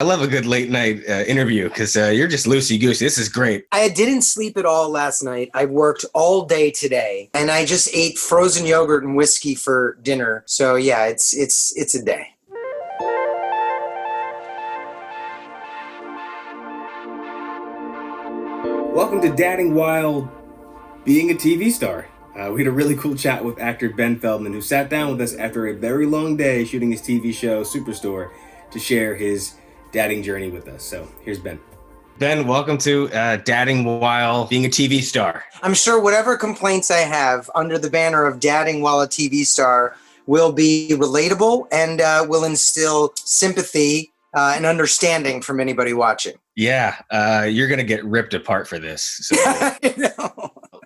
I love a good late night interview because you're just loosey goosey. This is great. I didn't sleep at all last night. I worked all day today, and I just ate frozen yogurt and whiskey for dinner. So yeah, it's a day. Welcome to Dadding While Being a TV Star. We had a really cool chat with actor Ben Feldman, who sat down with us after a very long day shooting his TV show Superstore to share his dadding journey with us. So here's Ben. Ben, welcome to Dadding While Being a TV Star. I'm sure whatever complaints I have under the banner of dadding while a TV star will be relatable and will instill sympathy and understanding from anybody watching. Yeah, you're going to get ripped apart for this. So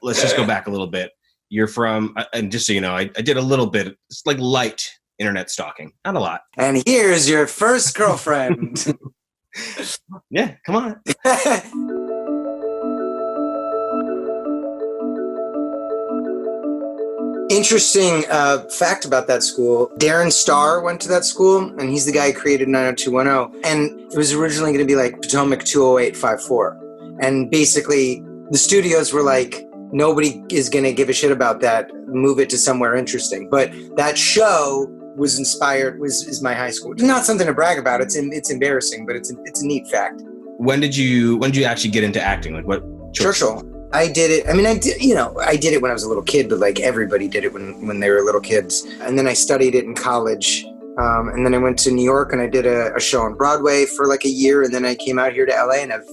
let's just go back a little bit. You're from, and just so you know, I did a little bit, it's like light internet stalking, not a lot. And here's your first girlfriend. Yeah, come on. Interesting fact about that school. Darren Star went to that school, and he's the guy who created 90210. And it was originally going to be like Potomac 20854. And basically, the studios were like, nobody is going to give a shit about that. Move it to somewhere interesting. But that show was inspired, is my high school. It's not something to brag about. It's embarrassing, but it's a neat fact. When did you actually get into acting? Like what? Churchill. I did it. I mean, I did it when I was a little kid, but like everybody did it when they were little kids. And then I studied it in college. And then I went to New York and I did a show on Broadway for like a year. And then I came out here to LA and I've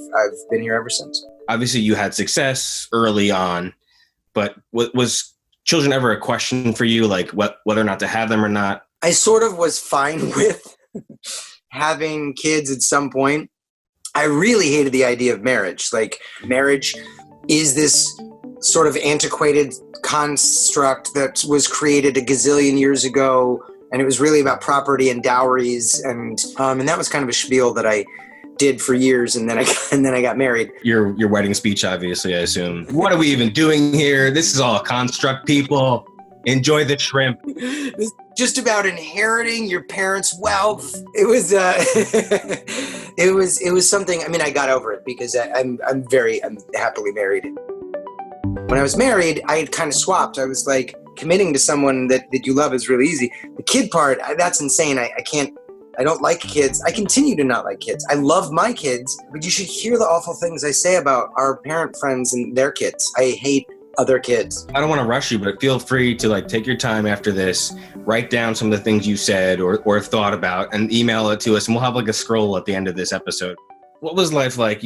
been here ever since. Obviously you had success early on, but was children ever a question for you? Like whether or not to have them or not? I sort of was fine with having kids at some point. I really hated the idea of marriage. Like marriage is this sort of antiquated construct that was created a gazillion years ago, and it was really about property and dowries, and that was kind of a spiel that I did for years, and then I got married. Your wedding speech, obviously, I assume. What are we even doing here? This is all a construct, people. Enjoy the shrimp. It's just about inheriting your parents' wealth. It was it was something. I mean, I got over it because I'm happily married. When I was married, I had kind of swapped. I was like, committing to someone that you love is really easy. The kid part, that's insane. I don't like kids. I continue to not like kids. I love my kids, but you should hear the awful things I say about our parent friends and their kids. I hate other kids. I don't want to rush you, but feel free to like take your time after this, write down some of the things you said or have thought about and email it to us, and we'll have like a scroll at the end of this episode. What was life like,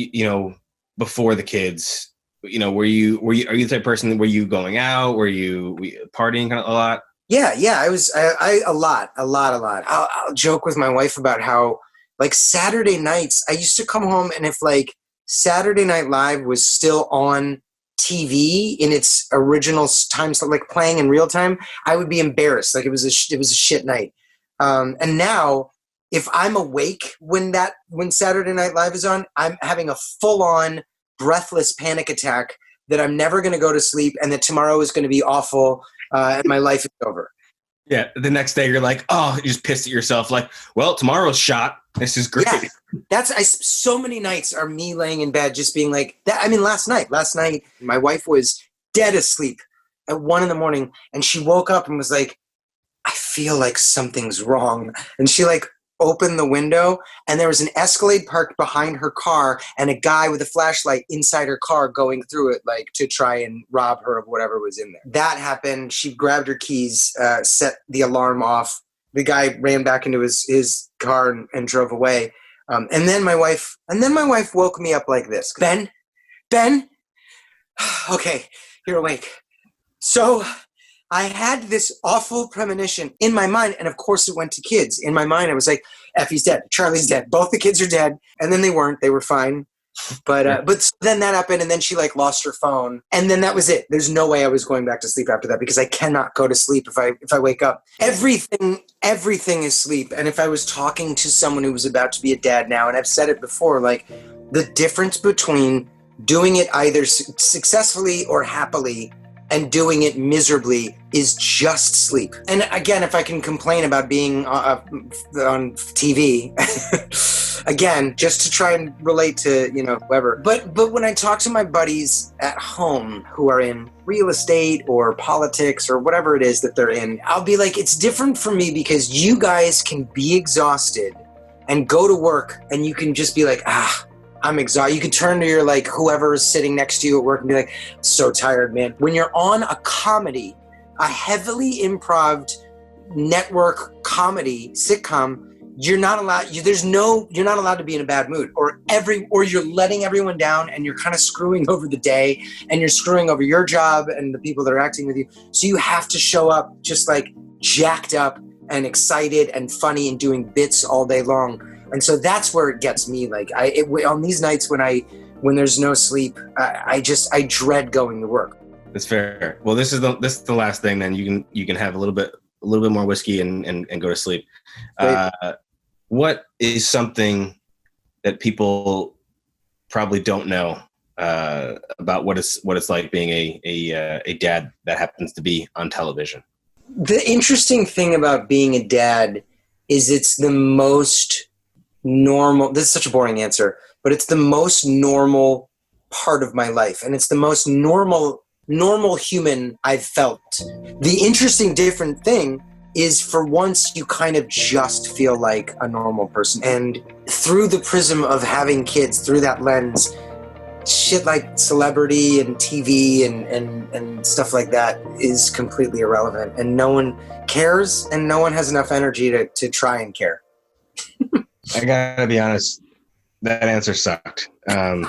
before the kids? Are you the type of person, were you going out? Were you partying kind of a lot? Yeah. I was a lot. I'll joke with my wife about how like Saturday nights, I used to come home and if like Saturday Night Live was still on TV in its original time, so like playing in real time, I would be embarrassed. Like it was a shit night. And now if I'm awake when Saturday Night Live is on, I'm having a full on breathless panic attack that I'm never going to go to sleep and that tomorrow is going to be awful and my life is over. Yeah. The next day you're like, oh, you just pissed at yourself. Like, well, tomorrow's shot. This is great. Yeah, so many nights are me laying in bed just being like that. I mean, last night, my wife was dead asleep at 1 a.m. and she woke up and was like, I feel like something's wrong. And she like opened the window and there was an Escalade parked behind her car and a guy with a flashlight inside her car going through it like to try and rob her of whatever was in there. That happened. She grabbed her keys, set the alarm off. The guy ran back into his car and drove away. And then my wife woke me up like this. Ben, okay, you're awake. So I had this awful premonition in my mind, and of course it went to kids. In my mind, I was like, Effie's dead, Charlie's dead, both the kids are dead. And then they weren't, they were fine. But then that happened, and then she like lost her phone, and then that was it. There's no way I was going back to sleep after that because I cannot go to sleep if I wake up. Everything is sleep. And if I was talking to someone who was about to be a dad now, and I've said it before, like the difference between doing it either successfully or happily and doing it miserably is just sleep. And again, if I can complain about being on TV, Again, just to try and relate to, whoever. But when I talk to my buddies at home who are in real estate or politics or whatever it is that they're in, I'll be like, it's different for me because you guys can be exhausted and go to work and you can just be like, I'm exhausted. You could turn to your whoever is sitting next to you at work and be like, so tired, man. When you're on a comedy, a heavily improv network comedy sitcom, you're not allowed to be in a bad mood, or you're letting everyone down and you're kind of screwing over the day and you're screwing over your job and the people that are acting with you. So you have to show up just jacked up and excited and funny and doing bits all day long. And so that's where it gets me. On these nights when there's no sleep, I dread going to work. That's fair. Well, this is the last thing. Then you can have a little bit more whiskey and go to sleep. What is something that people probably don't know about what it's like being a dad that happens to be on television? The interesting thing about being a dad is it's the most normal. This is such a boring answer, but it's the most normal part of my life, and it's the most normal human I've felt. The interesting different thing is, for once, you kind of just feel like a normal person. And through the prism of having kids, through that lens, shit like celebrity and TV and stuff like that is completely irrelevant. And no one cares, and no one has enough energy to try and care. I gotta be honest, that answer sucked. Ben,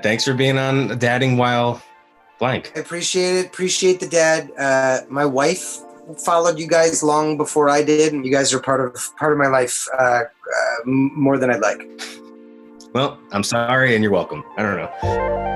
thanks for being on Dadding While Blank. I appreciate it. Appreciate the dad. My wife followed you guys long before I did, and you guys are part of my life more than I'd like. Well, I'm sorry, and you're welcome. I don't know.